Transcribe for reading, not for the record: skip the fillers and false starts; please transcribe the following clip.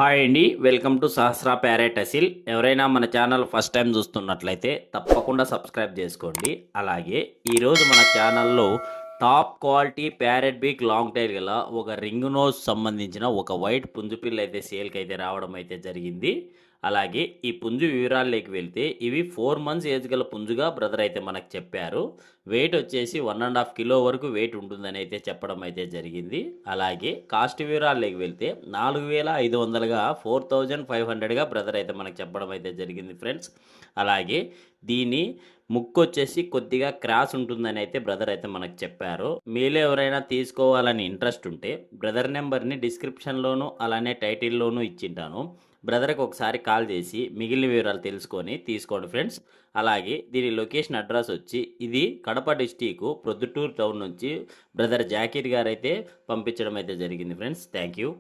Hi అండి, welcome to Sahasra parrot Aseel. ఎవరైనా మన ఛానల్ ఫస్ట్ టైం చూస్తున్నట్లయితే తప్పకుండా సబ్స్క్రైబ్ చేసుకోండి. అలాగే ఈరోజు మన ఛానల్లో top quality parrot beak long tail గల ఒక రింగ్ నోస్ సంబంధించిన ఒక వైట్ పుంజుపిల్ల అయితే సేల్కి అయితే రావడం అయితే జరిగింది. అలాగే ఈ పుంజు వివరాల్లోకి వెళ్తే ఇవి 4 months ఏజ్ గల పుంజుగా బ్రదర్ అయితే మనకు చెప్పారు. వెయిట్ వచ్చేసి 1.5 కిలో వరకు వెయిట్ ఉంటుందని అయితే చెప్పడం అయితే జరిగింది. అలాగే కాస్ట్ వివరాల్లోకి వెళ్తే 4,500గా 4,500గా బ్రదర్ అయితే మనకు చెప్పడం అయితే జరిగింది ఫ్రెండ్స్. అలాగే దీని ముక్కు వచ్చేసి కొద్దిగా క్రాస్ ఉంటుందని అయితే బ్రదర్ అయితే మనకు చెప్పారు. మీలో ఎవరైనా తీసుకోవాలని ఇంట్రెస్ట్ ఉంటే బ్రదర్ నెంబర్ని డిస్క్రిప్షన్లోను అలానే టైటిల్లోనూ ఇచ్చింటాను. బ్రదర్కి ఒకసారి కాల్ చేసి మిగిలిన వివరాలు తెలుసుకొని తీసుకోండి ఫ్రెండ్స్. అలాగే దీని లొకేషన్ అడ్రస్ వచ్చి ఇది కడప డిస్టిక్ ప్రొద్దుటూరు టౌన్ నుంచి బ్రదర్ జాకీర్ గారు అయితే పంపించడం అయితే జరిగింది ఫ్రెండ్స్. Thank you.